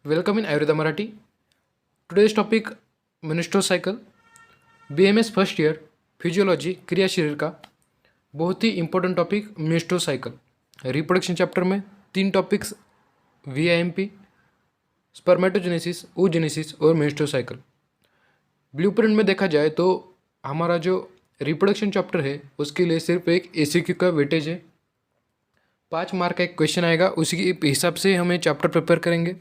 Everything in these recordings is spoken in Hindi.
Welcome in Ayurveda Marathi. Today's topic menstrual cycle. BMS first year physiology क्रिया शरीर का बहुत ही important topic menstrual cycle. Reproduction chapter में 3 टॉपिक्स VIMP, स्पर्मेटोजेनेसिस, oogenesis और मेंस्ट्रुअल साइकिल। ब्लूप्रिंट में देखा जाए तो हमारा जो रिप्रोडक्शन चैप्टर है उसके लिए सिर्फ एक ACQ का वेटेज है। 5 मार्क का एक क्वेश्चन आएगा, उसी के हिसाब से हमें चैप्टर प्रिपेयर करेंगे।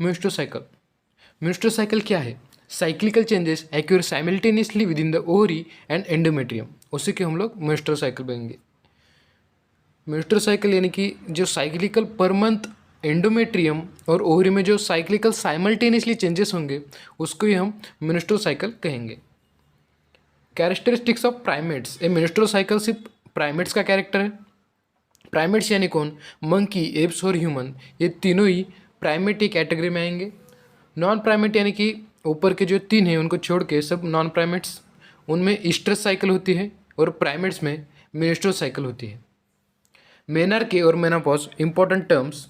मेंस्ट्रुअल साइकिल क्या है? Cyclical changes occur simultaneously with in the ovary and endometrium, उसी के हम लोग मेंस्ट्रुअल साइकिल बनेंगे। मेंस्ट्रुअल साइकिल यानी कि जो साइक्लिकल पर मंथ एंडोमेट्रियम और ओवरी में जो साइक्लिकल साइमल्टेनियसली चेंजेस होंगे उसको ही हम मेंस्ट्रुअल साइकिल कहेंगे। Characteristics of primates, A menstrual cycle सिर्फ प्राइमेट्स का कैरेक्टर है। प्राइमेट्स यानी कौन? मंकी, एप्स और ह्यूमन, ये तीनों ही प्राइमेट की कैटेगरी में आएंगे। नॉन प्राइमेट यानी कि ऊपर के जो 3 हैं उनको छोड़ के सब नॉन प्राइमेट्स, उनमें ईस्ट्रस साइकिल होती है और प्राइमेट्स में मेंस्ट्रुअल साइकिल होती है। मेनार्के और मेनोपॉज इंपॉर्टेंट टर्म्स।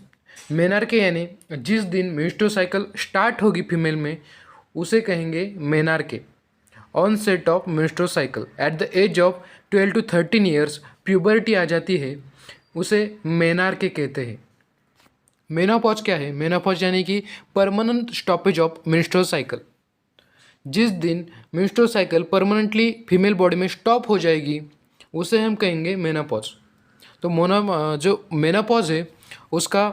मेनार्के यानी जिस दिन मेंस्ट्रुअल साइकिल स्टार्ट होगी फीमेल में उसे कहेंगे menarche. Onset of menstrual cycle at the age of 12 to 13 years puberty आ जाती है, उसे मेनार्के कहते हैं। मेनोपॉज क्या है? मेनोपॉज यानी कि permanent stoppage of menstrual cycle. जिस दिन menstrual cycle permanently female body में स्टॉप हो जाएगी उसे हम कहेंगे मेनोपॉज। तो जो मेनोपॉज है उसका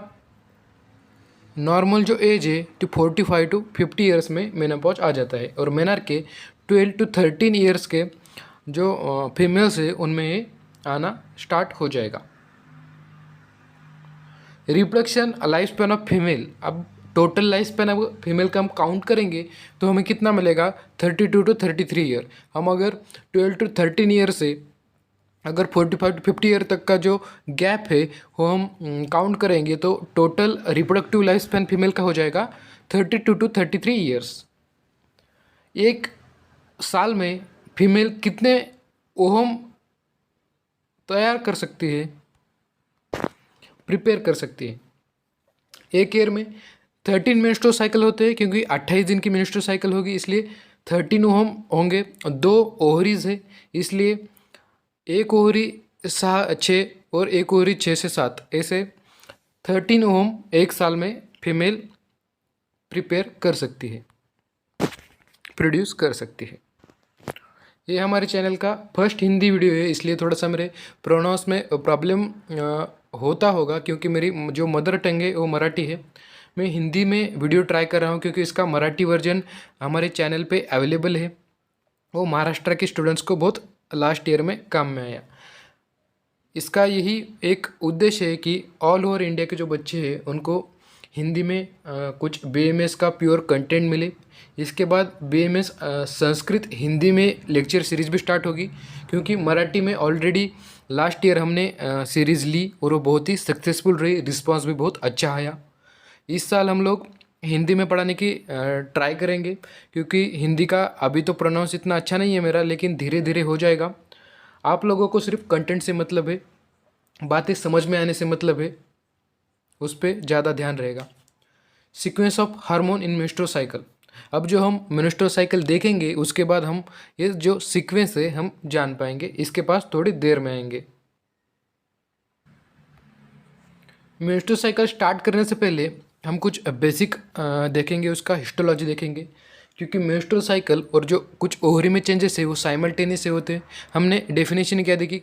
नॉर्मल जो एज है तो 45 to 50 ईयर्स में मेनोपॉज आ जाता है, और मेनार्के 12 to 13 ईयर्स के जो फीमेल्स है उनमें ये आना स्टार्ट हो जाएगा। Reproduction life span of female, अब टोटल लाइफ स्पैन अब फीमेल का हम काउंट करेंगे तो हमें कितना मिलेगा? 32 to 33 ईयर। हम अगर 12 to 13 ईयर से अगर 45 to 50 ईयर तक का जो गैप है वो हम काउंट करेंगे तो total reproductive life span female का हो जाएगा 32 to 33 ईयर्स। एक साल में फीमेल कितने ओहम तैयार कर सकती है, प्रिपेयर कर सकती है? एक ईयर में 13 मेंस्ट्रुअल साइकिल होते हैं, क्योंकि 28 दिन की मेंस्ट्रुअल साइकिल होगी इसलिए 13 ओहम होंगे। 2 ओवरीज है इसलिए एक ओवरी 6 और एक ओवरी 6 से 7, ऐसे 13 ओहम एक साल में फीमेल प्रिपेयर कर सकती है, प्रोड्यूस कर सकती है। ये हमारे चैनल का फर्स्ट हिंदी वीडियो है इसलिए थोड़ा सा मेरे प्रोनाउंस में प्रॉब्लम होता होगा, क्योंकि मेरी जो मदर टंग है वो मराठी है। मैं हिंदी में वीडियो ट्राई कर रहा हूँ क्योंकि इसका मराठी वर्जन हमारे चैनल पे अवेलेबल है। वो महाराष्ट्र के स्टूडेंट्स को बहुत लास्ट ईयर में काम में आया। इसका यही एक उद्देश्य है कि ऑल ओवर इंडिया के जो बच्चे हैं उनको हिंदी में कुछ BMS का प्योर कंटेंट मिले। इसके बाद BMS संस्कृत हिंदी में लेक्चर सीरीज़ भी स्टार्ट होगी, क्योंकि मराठी में ऑलरेडी लास्ट ईयर हमने सीरीज़ ली और वो बहुत ही सक्सेसफुल रही, रिस्पांस भी बहुत अच्छा आया। इस साल हम लोग हिंदी में पढ़ाने की ट्राई करेंगे, क्योंकि हिंदी का अभी तो प्रोनाउंस इतना अच्छा नहीं है मेरा, लेकिन धीरे धीरे हो जाएगा। आप लोगों को सिर्फ कंटेंट से मतलब है, बातें समझ में आने से मतलब है, उस पर ज़्यादा ध्यान रहेगा। Sequence of hormone in menstrual cycle. अब जो हम मेंस्ट्रुअल साइकिल देखेंगे उसके बाद हम ये जो सीक्वेंस है हम जान पाएंगे, इसके पास थोड़ी देर में आएंगे। मेंस्ट्रुअल साइकिल स्टार्ट करने से पहले हम कुछ बेसिक देखेंगे, उसका हिस्टोलॉजी देखेंगे, क्योंकि मेंस्ट्रुअल साइकिल और जो कुछ ओवरी में चेंजेस है वो साइमल्टेनियस से होते हैं। हमने डेफिनेशन क्या देखी?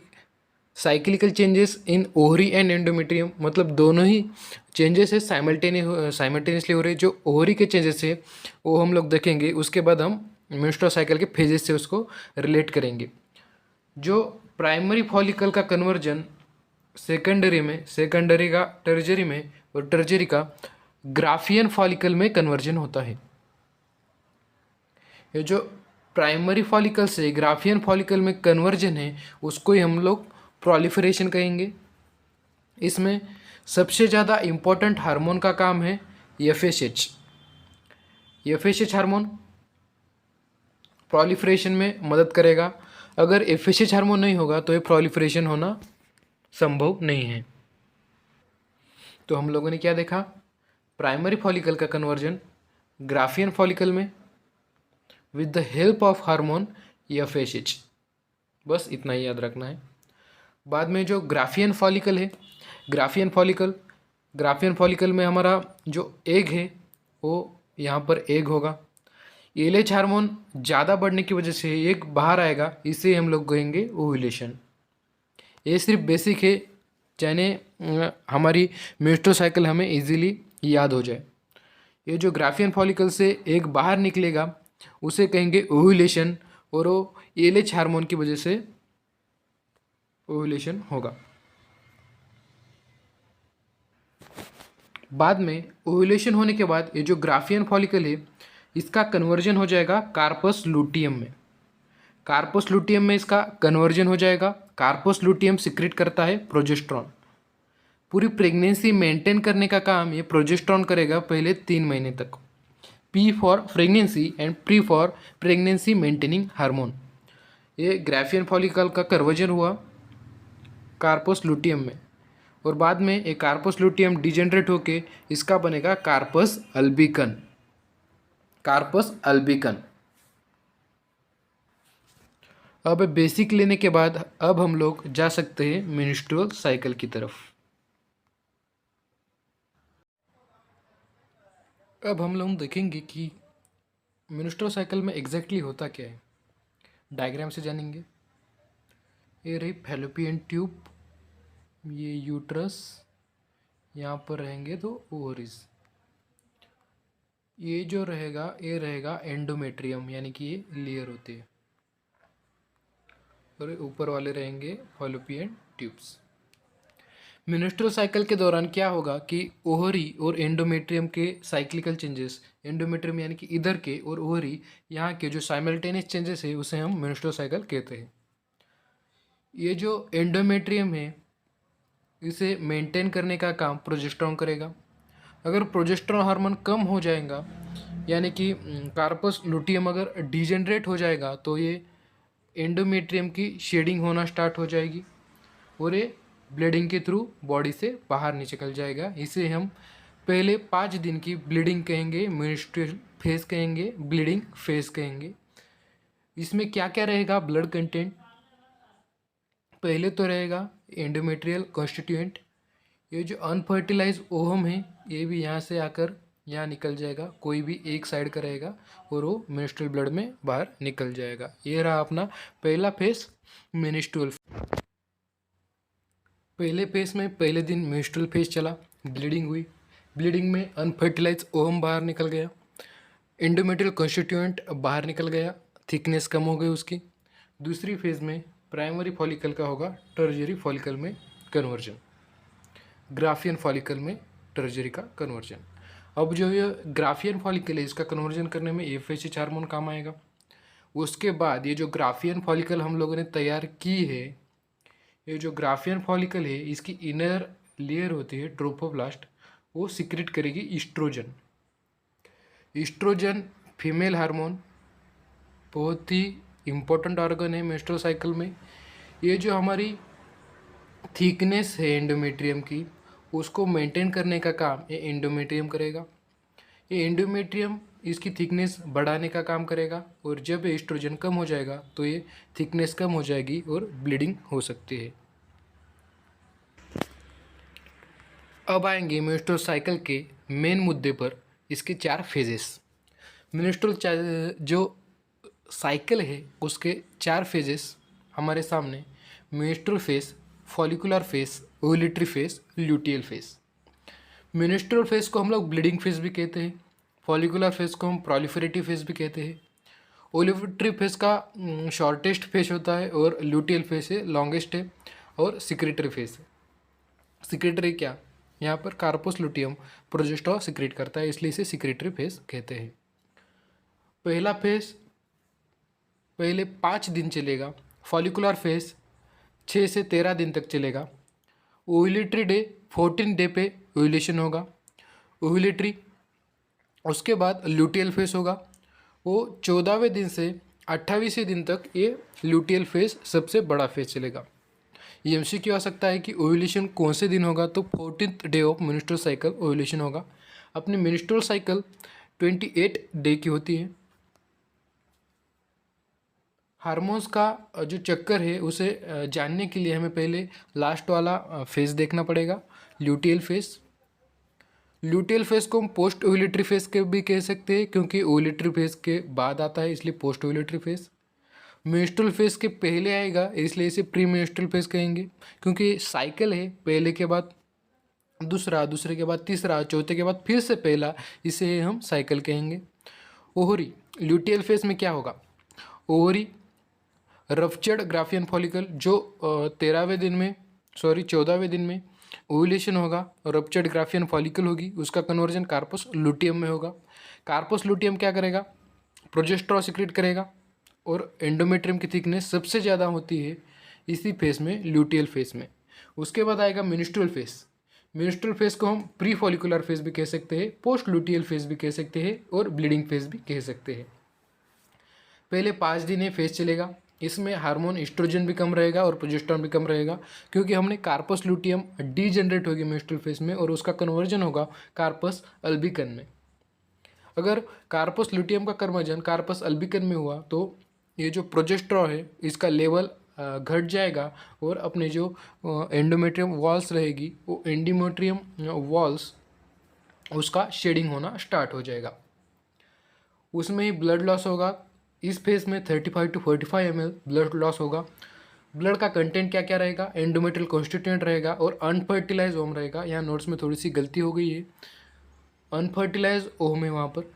Cyclical changes in ovary and endometrium, मतलब दोनों ही चेंजेस है साइमल्टेनियसली हो रहे। जो ओवरी के चेंजेस है वो हम लोग देखेंगे, उसके बाद हम मेंस्ट्रुअल साइकिल के फेजेस से उसको रिलेट करेंगे। जो प्राइमरी फॉलिकल का कन्वर्जन सेकेंडरी का टर्जरी में और टर्जरी का ग्राफियन फॉलिकल में कन्वर्जन होता है। ये जो प्राइमरी फॉलिकल से ग्राफियन फॉलिकल में कन्वर्जन है उसको ही हम लोग प्रोलिफरेशन कहेंगे। इसमें सबसे ज़्यादा इम्पोर्टेंट हार्मोन का काम है FSH। FSH हार्मोन प्रोलिफरेशन में मदद करेगा। अगर FSH हार्मोन नहीं होगा तो ये प्रोलिफरेशन होना संभव नहीं है। तो हम लोगों ने क्या देखा? प्राइमरी फॉलिकल का कन्वर्जन ग्राफियन फॉलिकल में with the help of hormone FSH। बस इतना ही याद रखना है। बाद में जो ग्राफियन फॉलिकल है, ग्राफियन फॉलिकल में हमारा जो एग है वो यहाँ पर एग होगा। LH हार्मोन ज़्यादा बढ़ने की वजह से एग बाहर आएगा, इसे हम लोग कहेंगे ओव्यूलेशन। ये सिर्फ बेसिक है, चाहे हमारी मेंस्ट्रुअल साइकिल हमें इजीली याद हो जाए। ये जो ग्राफियन फॉलिकल से एग बाहर निकलेगा उसे कहेंगे ओव्यूलेशन, और वो LH हार्मोन की वजह से ओव्यूलेशन होगा। बाद में ओव्यूलेशन होने के बाद ये जो ग्राफियन फॉलिकल है इसका कन्वर्जन हो जाएगा कार्पस लूटियम में। कार्पस लूटियम में इसका कन्वर्जन हो जाएगा। कार्पस लूटियम सिक्रेट करता है प्रोजेस्टेरॉन। पूरी प्रेगनेंसी मेंटेन करने का काम ये प्रोजेस्टेरॉन करेगा पहले 3 महीने तक। P for pregnancy and P for pregnancy maintaining hormone. ये ग्राफियन फॉलिकल का कन्वर्जन हुआ कार्पस लूटियम में, और बाद में एक कार्पस लूटियम डिजेनरेट होके इसका बनेगा कार्पस अल्बिकन। Corpus albicans. अब बेसिक लेने के बाद अब हम लोग जा सकते हैं मेंस्ट्रुअल साइकिल की तरफ। अब हम लोग देखेंगे कि मेंस्ट्रुअल साइकिल में एग्जैक्टली होता क्या है, डायग्राम से जानेंगे। ये रही फैलोपियन ट्यूब, ये यूट्रस, यहाँ पर रहेंगे तो ओवरीज। ये जो रहेगा ये रहेगा एंडोमेट्रियम, यानी कि ये लेयर होती है, और ऊपर वाले रहेंगे फैलोपियन ट्यूब्स। मेंस्ट्रुअल साइकिल के दौरान क्या होगा कि ओवरी और एंडोमेट्रियम के साइक्लिकल चेंजेस, एंडोमेट्रियम यानी कि इधर के और ओवरी यहाँ के जो साइमल्टेनियस चेंजेस है उसे हम मेंस्ट्रुअल साइकिल कहते हैं। ये जो एंडोमेट्रियम है इसे मेंटेन करने का काम प्रोजेस्टेरॉन करेगा। अगर प्रोजेस्टेरॉन हार्मोन कम हो जाएगा, यानी कि कार्पस लूटियम अगर डिजेनरेट हो जाएगा, तो ये एंडोमेट्रियम की शेडिंग होना स्टार्ट हो जाएगी और ये ब्लीडिंग के थ्रू बॉडी से बाहर निकल जाएगा। इसे हम पहले 5 दिन की ब्लीडिंग कहेंगे, मेंस्ट्रुअल फेज कहेंगे, ब्लीडिंग फेज कहेंगे। इसमें क्या क्या रहेगा ब्लड कंटेंट? पहले तो रहेगा एंडोमेट्रियल कॉन्स्टिट्यूएंट। ये जो अनफर्टिलाइज ओवम है ये भी यहाँ से आकर यहाँ निकल जाएगा, कोई भी एक साइड का रहेगा और वो मेंस्ट्रुअल ब्लड में बाहर निकल जाएगा। ये रहा अपना पहला फेस मेंस्ट्रुअल। पहले फेस में पहले दिन मेंस्ट्रुअल फेस चला, ब्लीडिंग हुई, ब्लीडिंग में अनफर्टिलाइज ओवम बाहर निकल गया, एंडोमेट्रियल कॉन्स्टिट्यूएंट बाहर निकल गया, थिकनेस कम हो गई उसकी। दूसरी फेज में प्राइमरी फॉलिकल का होगा टर्शियरी फॉलिकल में कन्वर्जन, ग्राफियन फॉलिकल में टर्शियरी का कन्वर्जन। अब जो ये ग्राफियन फॉलिकल है इसका कन्वर्जन करने में FSH हार्मोन काम आएगा। उसके बाद ये जो ग्राफियन फॉलिकल हम लोगों ने तैयार की है, ये जो ग्राफियन फॉलिकल है इसकी इनर लेयर होती है ट्रोफोब्लास्ट, वो सिक्रेट करेगी ईस्ट्रोजन। ईस्ट्रोजन फीमेल हार्मोन, बहुत ही इम्पोर्टेंट ऑर्गन है मेंस्ट्रुअल साइकिल में। ये जो हमारी थिकनेस है एंडोमेट्रियम की उसको मेंटेन करने का काम ये एंडोमेट्रियम करेगा। ये एंडोमेट्रियम इसकी थिकनेस बढ़ाने का काम करेगा, और जब एस्ट्रोजन कम हो जाएगा तो ये थिकनेस कम हो जाएगी और ब्लीडिंग हो सकती है। अब आएंगे मेंस्ट्रुअल साइकिल के मेन मुद्दे पर, इसके 4 फेजेस। मेंस्ट्रुअल जो साइकिल है उसके 4 फेजेस हमारे सामने, menstrual phase, follicular phase, ovulatory phase, luteal phase. Menstrual phase को हम लोग ब्लीडिंग फेज भी कहते हैं, फॉलिकुलर फेज को हम प्रोलिफरेटिव फेज भी कहते हैं, ओव्यूलेटरी फेज का शॉर्टेस्ट फेज होता है और ल्यूटियल फेज है लॉन्गेस्ट है, और सिक्रेटरी फेज है। सिक्रेटरी क्या, यहाँ पर कार्पस लूटियम प्रोजेस्टेरॉन सिक्रेट करता है, इसलिए इसे सिक्रेटरी फेज कहते हैं। पहला फेज पहले 5 दिन चलेगा, फॉलिकुलर फेज 6 से 13 दिन तक चलेगा, ओव्यूलेटरी डे 14 डे पे ओव्यूलेशन होगा ओव्यूलेटरी। उसके बाद ल्यूटियल फेज होगा, वो 14वें दिन से 28वें दिन तक ये ल्यूटियल फेज सबसे बड़ा फेज चलेगा। ये MCQ आ सकता है कि ओव्यूलेशन कौन से दिन होगा, तो 14th day of menstrual cycle ovulation होगा। अपनी मेंस्ट्रुअल साइकिल 28 डे की होती है। हार्मोन्स का जो चक्कर है उसे जानने के लिए हमें पहले लास्ट वाला फेज देखना पड़ेगा, ल्यूटियल फेज। ल्यूटियल फेज को हम पोस्ट ओव्यूलेटरी फेज के भी कह सकते हैं, क्योंकि ओव्यूलेटरी फेज के बाद आता है, इसलिए post ovulatory phase. Menstrual phase के पहले आएगा, इसलिए इसे प्री मेंस्ट्रुअल फेज कहेंगे, क्योंकि साइकिल है, पहले के बाद दूसरा, दूसरे के बाद तीसरा, चौथे के बाद फिर से पहला, इसे हम साइकिल कहेंगे। ओवरी, ल्यूटियल फेज में क्या होगा? ओवरी रफ्चर्ड ग्राफियन फॉलिकल जो 14वें दिन में ओव्यूलेशन होगा, रप्चर्ड ग्राफियन फॉलिकल होगी, उसका कन्वर्जन कार्पस लुटियम में होगा। कार्पस लुटियम क्या करेगा? प्रोजेस्टेरॉन सिक्रेट करेगा, और एंडोमेट्रियम की थिकनेस सबसे ज़्यादा होती है इसी फेज में, ल्यूटियल फेज में। उसके बाद आएगा मेंस्ट्रुअल फेज। मेंस्ट्रुअल फेज को हम प्री फॉलिकुलर फेज भी कह सकते हैं, पोस्ट लुटियल फेज भी कह सकते हैं, और ब्लीडिंग फेज भी कह सकते हैं। पहले 5 दिन ये फेज चलेगा, इसमें हार्मोन एस्ट्रोजन भी कम रहेगा और प्रोजेस्टेरॉन भी कम रहेगा, क्योंकि हमने कार्पस लुटियम डीजनरेट होगी मेंस्ट्रुअल फेज में, और उसका कन्वर्जन होगा कार्पस अल्बिकन में। अगर कार्पस लुटियम का कन्वर्जन कार्पस अल्बिकन में हुआ तो ये जो प्रोजेस्टेरॉन है इसका लेवल घट जाएगा, और अपने जो एंडोमेट्रियम वॉल्स रहेगी वो एंडोमेट्रियम वॉल्स उसका शेडिंग होना स्टार्ट हो जाएगा। उसमें ही ब्लड लॉस होगा। इस फेज में 35 to 45 ml ब्लड लॉस होगा। ब्लड का कंटेंट क्या क्या रहेगा? एंडोमेट्रियल कॉन्स्टिट्यूएंट रहेगा और अनफर्टिलाइज ओम रहेगा। यहाँ नोट्स में थोड़ी सी गलती हो गई है, अनफर्टिलाइज ओम है वहाँ पर।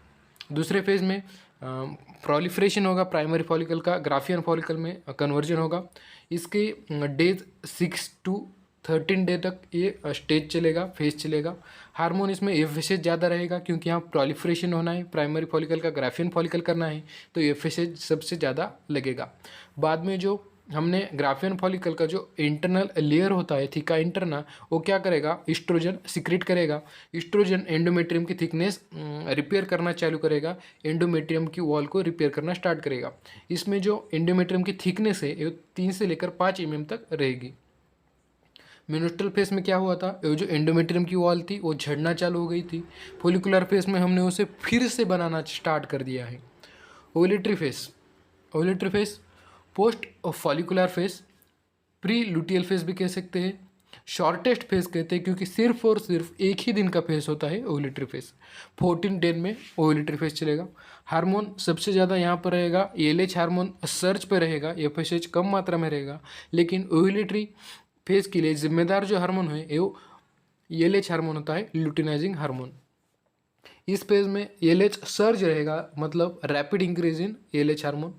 दूसरे फेज में प्रोलिफरेशन होगा प्राइमरी फॉलिकल का, ग्राफियन फॉलिकल में कन्वर्जन होगा। इसके डेज 6 to 13 डे तक ये स्टेज चलेगा, फेज चलेगा। हार्मोन इसमें एफएसएच ज़्यादा रहेगा, क्योंकि यहाँ प्रोलिफरेशन होना है, प्राइमरी फॉलिकल का ग्राफियन फॉलिकल करना है, तो एफएसएच सबसे ज़्यादा लगेगा। बाद में जो हमने ग्राफियन फॉलिकल का जो इंटरनल लेयर होता है थीका इंटरना, वो क्या करेगा? इस्ट्रोजन सिक्रेट करेगा। इस्ट्रोजन एंडोमेट्रियम की थिकनेस रिपेयर करना चालू करेगा, एंडोमेट्रियम की वॉल को रिपेयर करना स्टार्ट करेगा। इसमें जो एंडोमेट्रियम की थिकनेस है ये 3 से लेकर 5 mm तक रहेगी। मेंस्ट्रुअल फेज में क्या हुआ था? ये जो एंडोमेट्रियम की वॉल थी वो झड़ना चालू हो गई थी। फॉलिकुलर फेज में हमने उसे फिर से बनाना स्टार्ट कर दिया है। Ovulatory phase, ovulatory phase post follicular phase, pre luteal phase भी कह सकते हैं, शॉर्टेस्ट फेज कहते हैं, क्योंकि सिर्फ और सिर्फ एक ही दिन का फेज होता है ओव्यूलेटरी फेज। 14 दिन में ओव्यूलेटरी फेज चलेगा। हार्मोन सबसे ज़्यादा यहाँ पर रहेगा, एलएच हार्मोन सर्च पे रहेगा, एफएसएच कम मात्रा में रहेगा, लेकिन ओव्यूलेटरी फेज के लिए जिम्मेदार जो हार्मोन है वो एलएच हार्मोन होता है, ल्यूटिनाइजिंग हार्मोन। इस फेज में एलएच सर्ज रहेगा, मतलब rapid increase in LH hormone.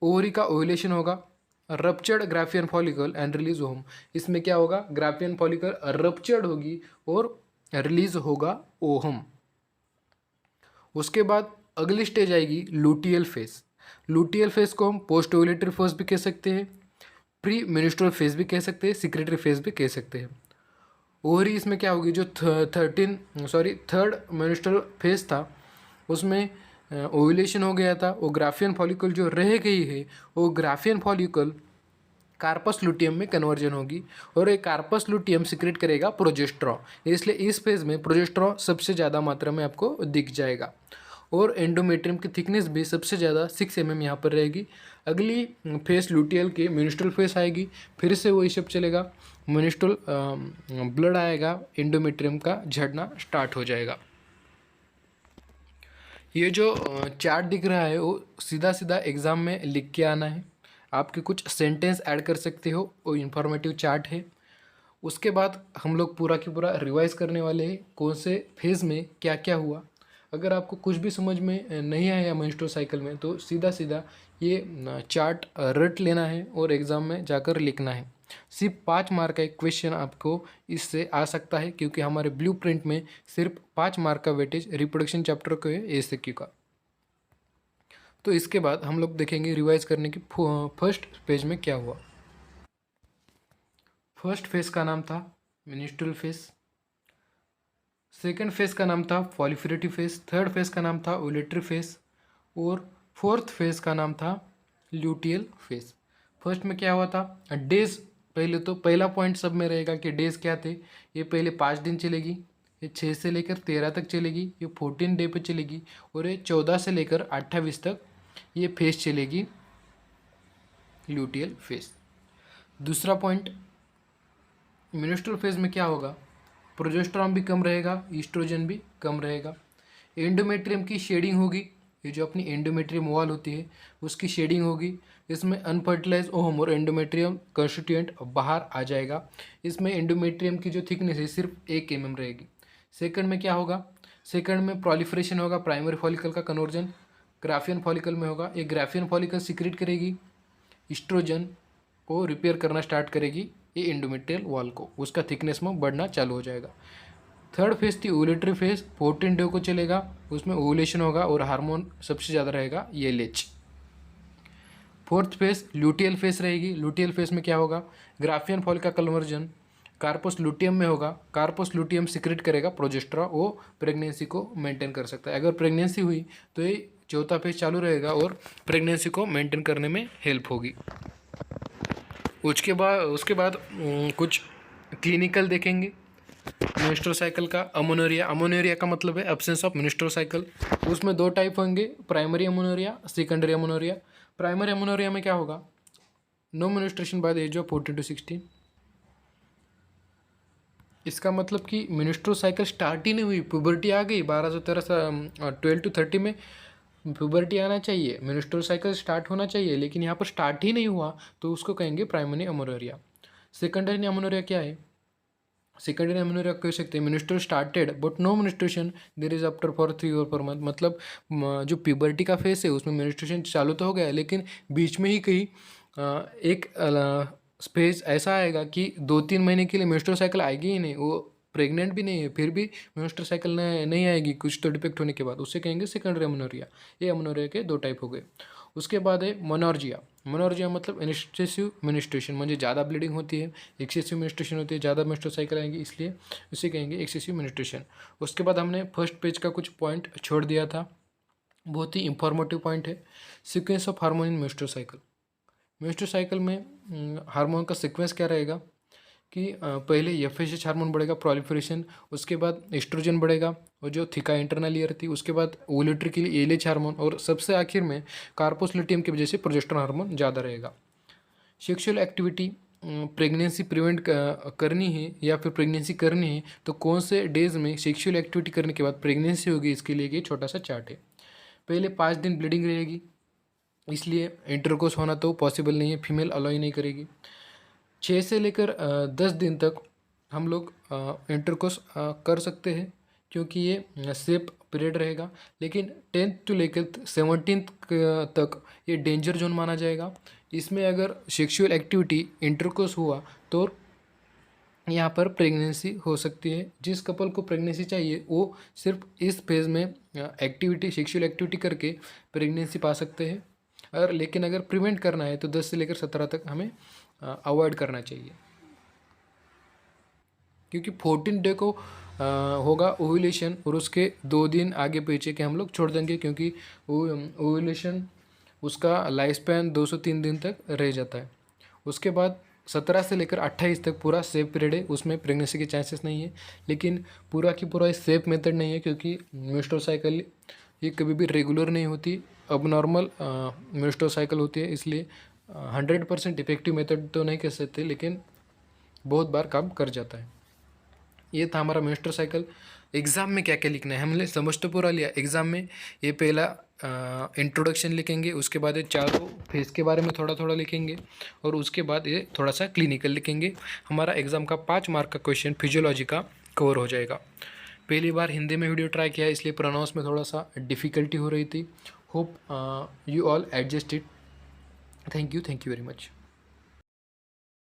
Ovary का ओव्यूलेशन होगा, ruptured Graafian follicle and release ovum. इसमें क्या होगा? ग्राफियन फॉलिकल रप्चर्ड होगी और रिलीज होगा ओहम। उसके बाद अगली स्टेज आएगी लुटियल फेज। लुटियल फेज को हम पोस्ट ओव्यूलेटरी फेज भी कह सकते हैं, प्री मेंस्ट्रुअल फेज भी कह सकते हैं, सिक्रेटरी फेज भी कह सकते हैं। ओवरी इसमें क्या होगी? जो थर्ड मेंस्ट्रुअल फेज था उसमें ओव्यूलेशन हो गया था, वो ग्राफियन फॉलिकल जो रह गई है वो ग्राफियन फॉलिकल कार्पस लुटियम में कन्वर्जन होगी, और एक कार्पस लुटियम सिक्रेट करेगा प्रोजेस्टेरॉन। इसलिए इस फेज में प्रोजेस्टेरॉन सबसे ज़्यादा मात्रा में आपको दिख जाएगा, और एंडोमेट्रियम की थिकनेस भी सबसे ज़्यादा 6 mm यहाँ पर रहेगी। अगली फेस लुटियल के मेंस्ट्रुअल फेस आएगी, फिर से वही सब चलेगा, मेंस्ट्रुअल ब्लड आएगा, एंडोमेट्रियम का झड़ना स्टार्ट हो जाएगा। ये जो चार्ट दिख रहा है वो सीधा सीधा एग्ज़ाम में लिख के आना है, आपके कुछ सेंटेंस ऐड कर सकते हो, वो इन्फॉर्मेटिव चार्ट है। उसके बाद हम लोग पूरा की पूरा रिवाइज करने वाले हैं कौन से फेज़ में क्या क्या हुआ। अगर आपको कुछ भी समझ में नहीं आया मेंस्ट्रुअल साइकिल में तो सीधा सीधा ये चार्ट रट लेना है और एग्ज़ाम में जाकर लिखना है। सिर्फ 5 मार्क का एक क्वेश्चन आपको इससे आ सकता है, क्योंकि हमारे ब्लूप्रिंट में सिर्फ 5 मार्क का वेटेज रिप्रोडक्शन चैप्टर को है एएसक्यू का। तो इसके बाद हम लोग देखेंगे रिवाइज करने की फर्स्ट पेज में क्या हुआ। फर्स्ट फेज का नाम था मेंस्ट्रुअल फेज, सेकेंड फेज का नाम था प्रोलिफरेटिव फेज, थर्ड फेज का नाम था ओव्यूलेटरी फेज, और फोर्थ फेज का नाम था ल्यूटियल फेज। फर्स्ट में क्या हुआ था? डेज, पहले तो पहला पॉइंट सब में रहेगा कि डेज क्या थे। ये पहले 5 दिन चलेगी, ये 6 से लेकर 13 तक चलेगी, ये 14 डे पे चलेगी, और ये 14 से लेकर 28 तक ये फेज चलेगी, ल्यूटियल फेज। दूसरा पॉइंट, मेंस्ट्रुअल फेज में क्या होगा, प्रोजेस्टेरॉन भी कम रहेगा, ईस्ट्रोजन भी कम रहेगा, एंडोमेट्रियम की शेडिंग होगी, ये जो अपनी एंडोमेट्रियम वॉल होती है उसकी शेडिंग होगी, इसमें अनफर्टिलाइज ओहम और एंडोमेट्रियम कंस्टिट्यूएंट बाहर आ जाएगा। इसमें एंडोमेट्रियम की जो थिकनेस है सिर्फ 1 mm रहेगी। सेकंड में क्या होगा, सेकंड में प्रोलिफरेशन होगा, प्राइमरी फॉलिकल का कन्वर्जन ग्राफियन फॉलिकल में होगा। ये ग्राफियन फॉलिकल सीक्रेट करेगी ईस्ट्रोजन को, रिपेयर करना स्टार्ट करेगी ये एंडोमेट्रियल वॉल को, उसका थिकनेस में बढ़ना चालू हो जाएगा। थर्ड फेज थी ओव्यूलेटरी फेज, 14 डे को चलेगा, उसमें ओवुलेशन होगा और हार्मोन सबसे ज़्यादा रहेगा LH। Fourth phase luteal phase रहेगी, ल्यूटियल फेज में क्या होगा, ग्राफियन फॉलिकल का कन्वर्जन कार्पस लुटियम में होगा, कार्पस लुटियम सीक्रेट करेगा प्रोजेस्टेरॉन, वो प्रेगनेंसी को मेंटेन कर सकता है। अगर प्रेगनेंसी हुई तो ये चौथा फेज चालू रहेगा और प्रेगनेंसी को मेंटेन करने में हेल्प होगी। उसके बाद कुछ क्लिनिकल देखेंगे मेंस्ट्रुअल साइकिल का। अमोनोरिया, अमोनोरिया का मतलब है एब्सेंस ऑफ मेंस्ट्रुअल साइकिल। उसमें 2 टाइप होंगे, primary amenorrhoea, secondary amenorrhoea. Primary amenorrhoea में क्या होगा, no menstruation by the age of 14 to 16। इसका मतलब कि मेंस्ट्रुअल साइकिल स्टार्ट ही नहीं हुई, प्यूबर्टी आ गई 12 से 12 to 30 में प्यूबर्टी आना चाहिए, मेंस्ट्रुअल साइकिल स्टार्ट होना चाहिए, लेकिन यहाँ पर स्टार्ट ही नहीं हुआ तो उसको कहेंगे प्राइमरी अमोनोरिया। सेकेंडरी अमोनोरिया क्या है, सेकेंडरी अमोनोरिया कह सकते हैं menstrual started but no menstruation there is after for 3 or 4 month। मतलब जो प्यूबर्टी का फेस है उसमें मेंस्ट्रुएशन चालू तो हो गया लेकिन बीच में ही कहीं एक स्पेस ऐसा आएगा कि 2-3 महीने के लिए मेंस्ट्रुअल साइकिल आएगी ही नहीं, वो प्रेग्नेंट भी नहीं है फिर भी मेंस्ट्रुअल साइकिल नहीं आएगी कुछ तो डिफेक्ट होने के बाद, उससे कहेंगे सेकेंडरी अमोनोरिया। ये अमोनोरिया के 2 टाइप हो गए। उसके बाद है मोनोर्जिया। मोनोर्जिया मतलब एक्सेसिव मेंस्ट्रुएशन, म्हणजे ज़्यादा ब्लीडिंग होती है, एक्सेसिव मेंस्ट्रुएशन होती है, ज़्यादा मेंस्ट्रुअल साइकिल आएंगी, इसलिए उसे कहेंगे एक्सेसिव मेंस्ट्रुएशन। उसके बाद हमने फर्स्ट पेज का कुछ पॉइंट छोड़ दिया था, बहुत ही इंफॉर्मेटिव पॉइंट है, sequence of hormone in menstrual cycle. Menstrual cycle में हार्मोन का सीक्वेंस क्या रहेगा कि पहले FSH हार्मोन बढ़ेगा प्रोलिफरेशन, उसके बाद एस्ट्रोजन बढ़ेगा और जो थिका इंटरनल ईयर थी, उसके बाद ओव्यूलेटरी के लिए LH हार्मोन, और सबसे आखिर में कार्पस लुटियम की वजह से प्रोजेस्टेरॉन हार्मोन ज़्यादा रहेगा। सेक्सुअल एक्टिविटी प्रेगनेंसी प्रिवेंट करनी है या फिर प्रेगनेंसी करनी है तो कौन से डेज में सेक्सुअल एक्टिविटी करने के बाद प्रेगनेंसी होगी, इसके लिए एक छोटा सा चार्ट है। पहले 5 दिन ब्लीडिंग रहेगी, इसलिए इंटरकोर्स होना तो पॉसिबल नहीं है, फीमेल अलाउ नहीं करेगी। 6 से लेकर 10 दिन तक हम लोग इंटरकोर्स कर सकते हैं क्योंकि ये सेफ पीरियड रहेगा, लेकिन 10th to लेकर 17th तक ये डेंजर जोन माना जाएगा। इसमें अगर सेक्सुअल एक्टिविटी इंटरकोर्स हुआ तो यहाँ पर प्रेगनेंसी हो सकती है। जिस कपल को प्रेगनेंसी चाहिए वो सिर्फ इस फेज़ में एक्टिविटी सेक्सुअल एक्टिविटी करके प्रेगनेंसी पा सकते हैं, और लेकिन अगर प्रिवेंट करना है तो 10 से लेकर 17 तक हमें अवॉइड करना चाहिए, क्योंकि 14 डे को होगा ओव्यूलेशन और उसके 2 दिन आगे पीछे के हम लोग छोड़ देंगे, क्योंकि ओव्यूलेशन उसका लाइफ स्पैन 203 दिन तक रह जाता है। उसके बाद 17 से लेकर 28 तक पूरा सेफ पीरियड है, उसमें प्रेगनेंसी के चांसेस नहीं है, लेकिन पूरा की पूरा सेफ मेथड नहीं है क्योंकि मेंस्ट्रुअल साइकिल ये कभी भी रेगुलर नहीं होती, अब नॉर्मल मेंस्ट्रुअल साइकिल होती है, इसलिए 100% इफेक्टिव मेथड तो नहीं कह सकते, लेकिन बहुत बार काम कर जाता है। ये था हमारा मेंस्ट्रुअल साइकिल। एग्ज़ाम में क्या क्या लिखना है हमने समझ तो पूरा लिया। एग्ज़ाम में ये पहला इंट्रोडक्शन लिखेंगे, उसके बाद ये चारों फेज के बारे में थोड़ा थोड़ा लिखेंगे, और उसके बाद ये थोड़ा सा क्लिनिकल लिखेंगे। हमारा एग्ज़ाम का 5 मार्क का क्वेश्चन फिजियोलॉजी का कवर हो जाएगा। पहली बार हिंदी में वीडियो ट्राई किया इसलिए प्रोनाउंस में थोड़ा सा डिफ़िकल्टी हो रही थी। Hope you all adjust it. Thank you very much.